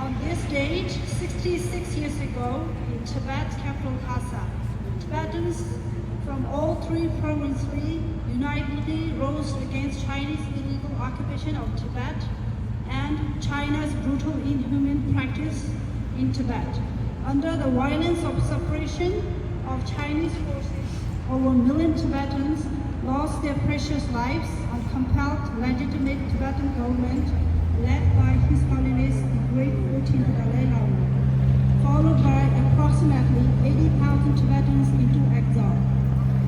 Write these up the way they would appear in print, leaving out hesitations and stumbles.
On this date, 66 years ago, in Tibet's capital Lhasa, Tibetans from all three provinces unitedly rose against Chinese illegal occupation of Tibet and China's brutal inhuman practice in Tibet. Under the violence of suppression of Chinese forces, over 1 million Tibetans lost their precious lives and compelled legitimate Tibetan government led by His Holiness the Great 14th Dalai Lama, followed by approximately 80,000 Tibetans into exile.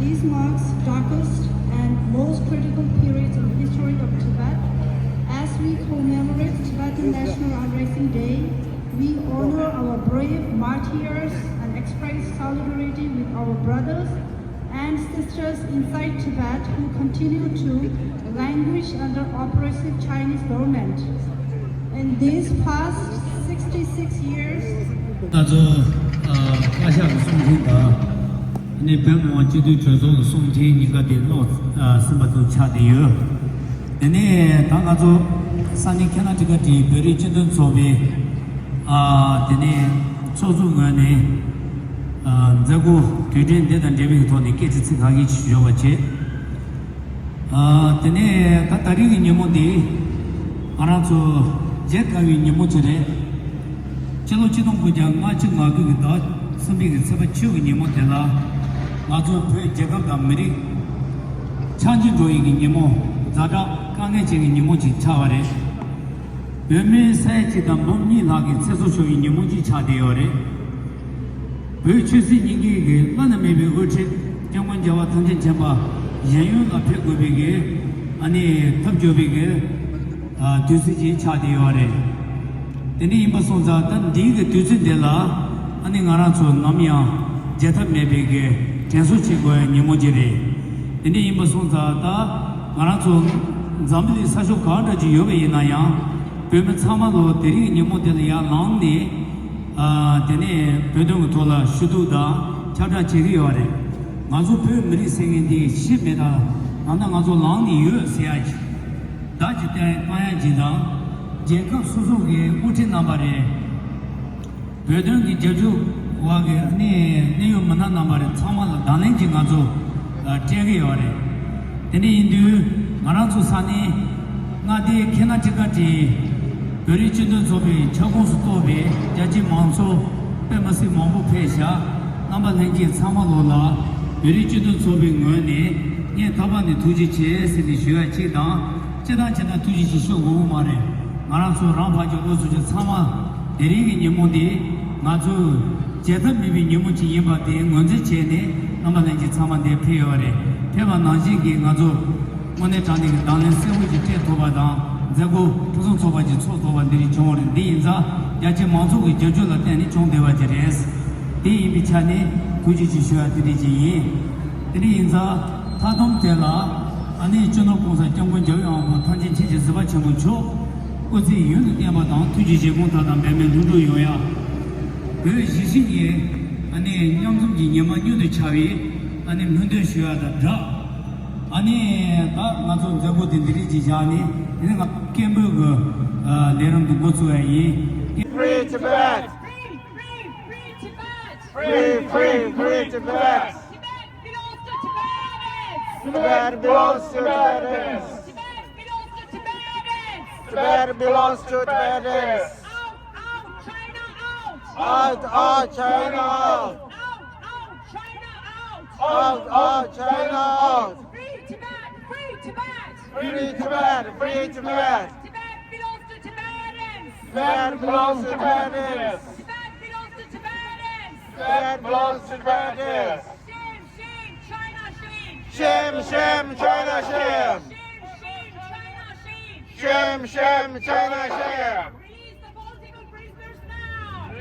These marks darkest and most critical periods in the history of Tibet. As we commemorate Tibetan National Uprising Day, we honor our brave martyrs and express solidarity with our brothers and sisters inside Tibet who continue to languish under oppressive Chinese government. In these past 66 years, 자고 뒤진데는 제비 돈이 깨지지 가기 주저와체 드네 다다리기 님모디 알아서 제가위 님모처래 제로지동 부장 마치마 그다 선비가 서버 치우기 님모텔라 아주 그 제가가 미리 찬진조이기 님모 자자 강해지기 님모지 차와래 몇몇 사이지다 몸이 나게 세소쇼이 님모지 차대요래 Böçesi ningi bana mebe ölçe 정권 자와 통진 전바 연용 앞에 고비게 아니 탑조비게 düzüci 차대요래 데니 임바송자 단 디게 düz인데라 아니 가라서 남이야 제탑 메베게 전수치고에 니모지레 데니 임바송자다 가라서 잠들이 사쇼 가르지 요베 이나야 베메 참아도 데리 니모데야 랑니 데네 배동 돌아 슈두다 차자 제기요래 마주 배 미리 생인디 10m 안나 마주 랑니 요세야지 다지때 빠야지다 제급 수속에 우진 나발에 배동이 제주 와게 아니 내요 만나 나발에 참아도 다는지 가서 제기요래 데네 인두 마란수 산이 나디 케나치까지 베리치든 소비 저공수 도비 자지 망소 빼마시 망부 폐샤 남반행지 사마로라 베리치든 소비 응원이 예 답안에 두지체 세디 쉬어 치다 제단체나 두지치 쇼고 말에 말아서 람바죠 로수지 사마 데리기 님모디 나주 제단 미비 님모치 예바데 언제 제네 남반행지 사마데 페요레 페바 나지기 나주 오늘 자네 나는 세우지 때 도바다 자고 조선 소바지 초소반들이 정원은 디인자 야지 만족이 저절로 때니 총대와지레스 디인비차니 구지지셔야 드리지 디인자 타동대라 아니 전업공사 정권 저용 탄진 체제스바 전문초 어제 윤 때마다 투지지 공사단 매매 누르요야 그 지식이 아니 영성지 녀만유의 차위 아니 문대셔야다 자 아니 나 맞은 저거들이 지자니 내가 캠버그 내랑도 고소해이 Free Tibet! Free Tibet! Tibet belongs to Tibetans! Tibet belongs to Tibetans! Out, China out! Out, China out! Free Tibet! Tibet belongs to Tibetans! Tibet belongs to Tibetans! Shame, China shame! Shame, China shame!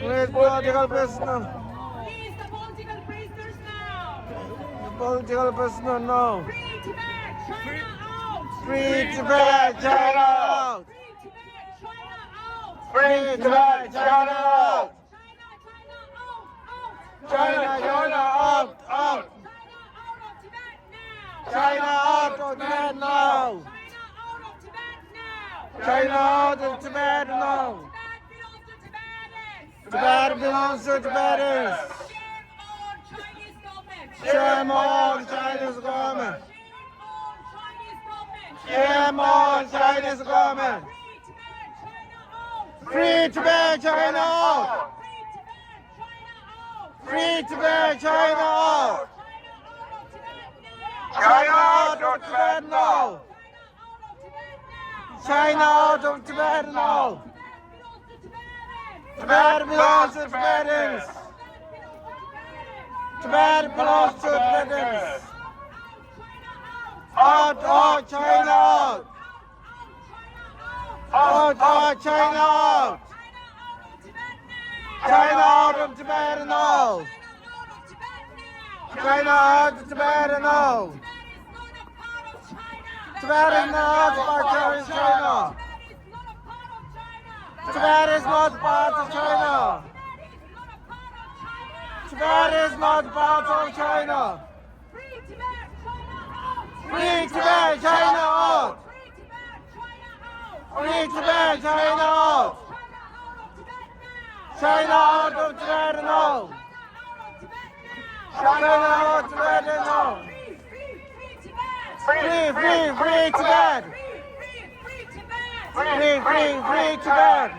Release the political prisoners! Release the political prisoners now! Political prisoner now! Free Tibet, China out! Free Tibet, China out! China out! China out of Tibet now! China out of Tibet now! China out of Tibet now! Tibet belongs to Tibetans. Shame on Chinese government. Shame on Chinese government. Free Tibet, China out. Free Tibet, China out. China out of Tibet now. China out of Tibet now. Tibet belongs to Tibetans. Tibet belongs to Tibetans. Out, out, China out. Out, out, China out. China out of Tibet now. China out of Tibet now. Tibet is not part of China. Tibet is not part of China. Tibet is not part of China. Free Tibet, China out. Free Tibet, China out. China out of Tibet now. China out of Tibet now. Free, free, free Tibet. Free, free, free Tibet.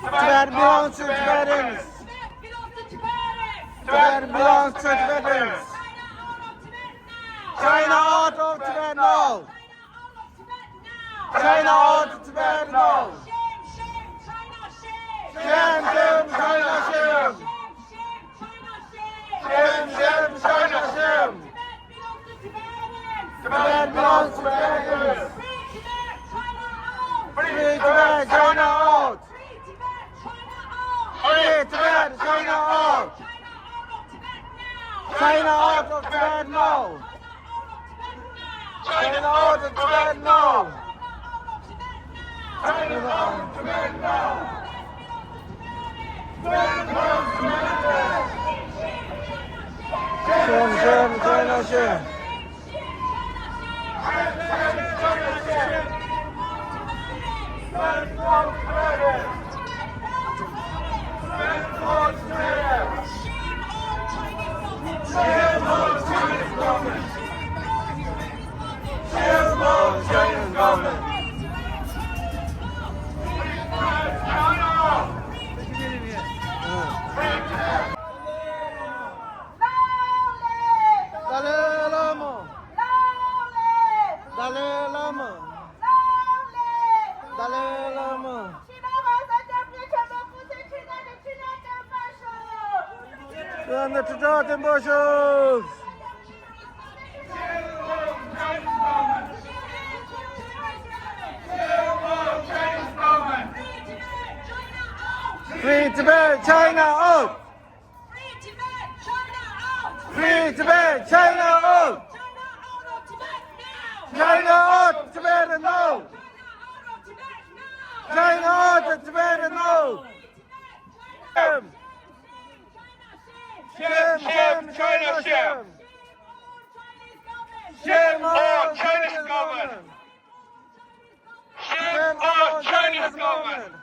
Tibet belongs to Tibetans. Tibet belongs to Tibetans. China out of Tibet now. China out of Tibet now. Shame, shame, China, shame. Shame, shame, China, shame. Tibet belongs to Tibetans. Free Tibet, China out. Free Tibet, China out. China out of Tibet now. China out of Tibet now. China out of Tibet now. Shame, shame, China, shame. Chinese government. Dalai Lama. Dalai Lama. Dalai Lama. 让他知道真不手。Free Tibet, China out. Free Tibet, China out. China out of Tibet now. China out of Tibet now. Shame, shame, China, shame. Shame on Chinese government. Shame on Chinese government.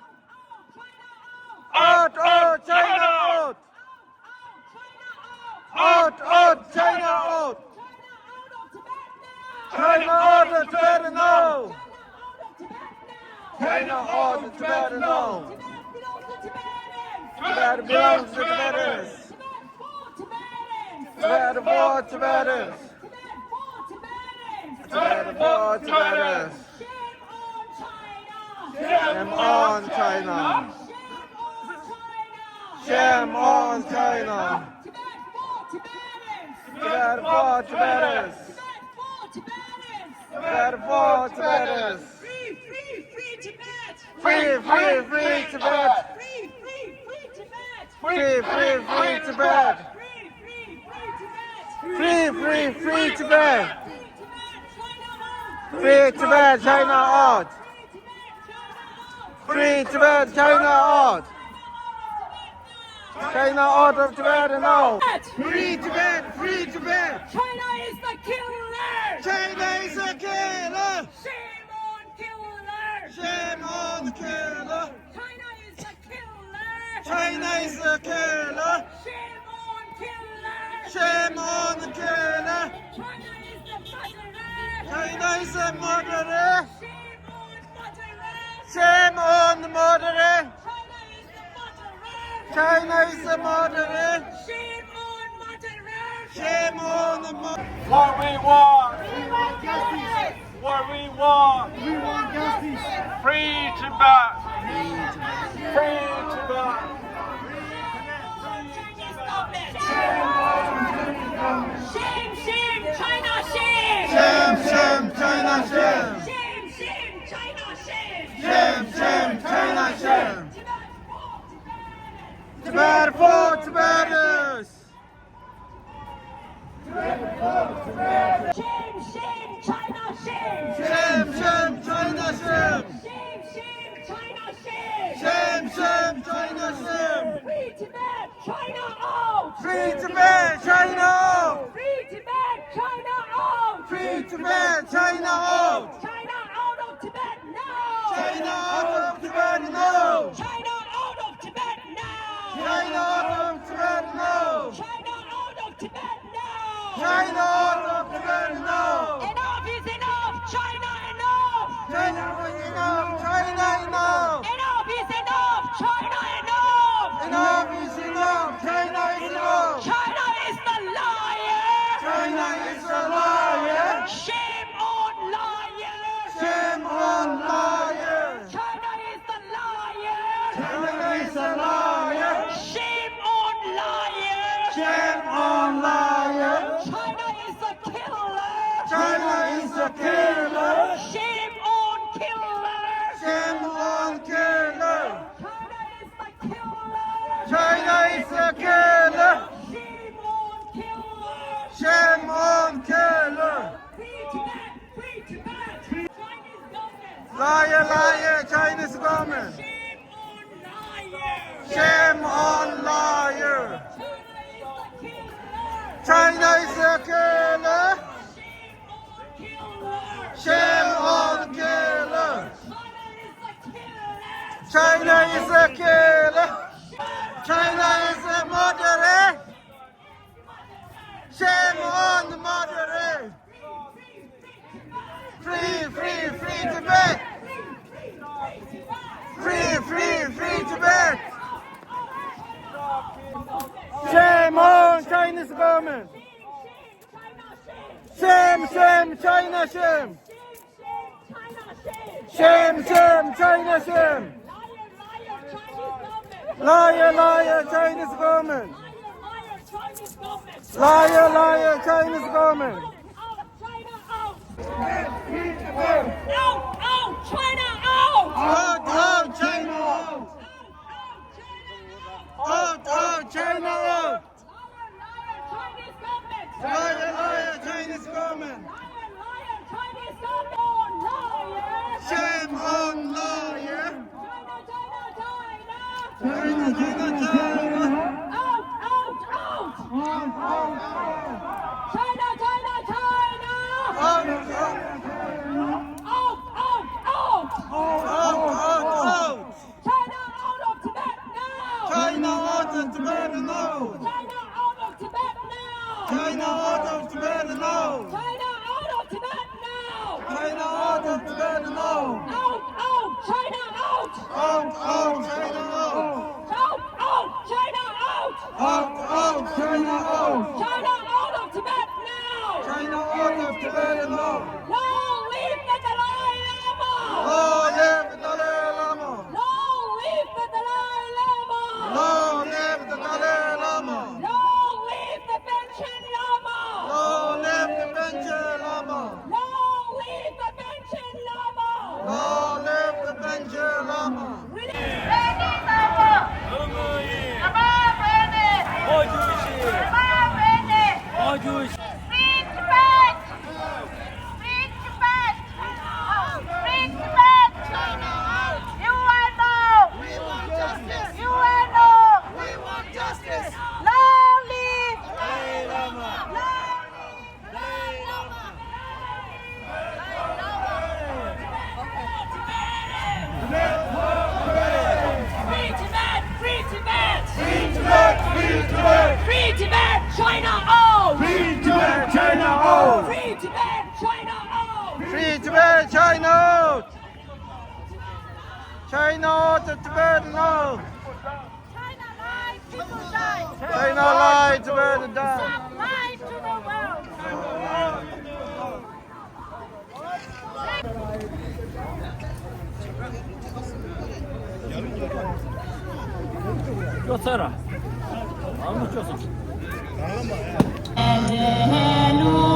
Out, out, China out. Out, out, China out. China out of Tibet now. China out of Tibet now. Tibet belongs to Tibetans. Tibet for Tibetans. Tibet for Tibetans. Shame on China. Shame on China. Tibet for Tibetans. Tibet for Tibetans. Free, free, free Tibet. Free, free, free Tibet. Free, free, free Tibet. Free Tibet, China out. Free Tibet, China out. China out of Tibet now. Free Tibet, free Tibet. China is the killer! China is a killer. Shame on killer! Shame on the killer. China is the China is a killer. Shame on killers. Shame on killer. China is the murderer. China is a murderer. Shame on the murderer. Shame on murderer. China is the murderer. China is a murderer. Shame on the murderer. What we want. We want justice. What we want. We want justice. Free Tibet. Free Tibet. Shame, shame, China, shame. Shame, shame, China, shame. Shame, shame, China, shame. Shame, shame, China, shame. Tibet Tibet for for Tibet. Tibetans. Shame, shame, China, shame. Shame, shame, China, shame. Shame, shame, China, shame. Shame, shame, China, shame. Free Tibet, China out. Free Tibet, China out. Free Tibet, China out. Free Tibet, China out. China out of Tibet now. China out of Tibet now. China out of Tibet now. China out of Tibet now. China out of Tibet now. China out of Tibet now. Enough is enough. China enough. China is enough. China enough. Enough is enough. China enough. Enough is enough. China is enough. China is the liar. China is a liar. Shame on liars. Shame on liars. China is the liar. China is a liar. Shame on liars. Shame on liars. China is a killer. China is a killer. Shame on killers. Shame on killer. China is China is the killer. a killer. Shame on Shame on killers. killer. Free Tibet, free Tibet. Chinese government. Liar, liar, Chinese government. Shame on liars. Shame on liar. China is a killer. Shame on killers. Shame on killer. China is a China is a killer. killer. China is a murderer. Shame on the murderer. Free, free, free Tibet. Free, free, free Tibet. Shame on Chinese government. Shame, shame, China, shame. Shame, shame, China, shame. Liar, liar, Chinese government. Liar, liar, Chinese government. Out, out, China out! Out, out, China out. Out, out, China out. Liar, liar, Chinese government. Shame on liar. China, China, China. Out, out, out, out. China out of Tibet now! China out of Tibet now. China out of Tibet now! China out of Tibet now. China out of Tibet now! China out of Tibet now. Out, out, China out! Out, out, China out. Out, out, China to Tibet, no! China lies, people die. China lie, Tibet die! Stop lying to the world. 쫓아라. 아무 쫓아. And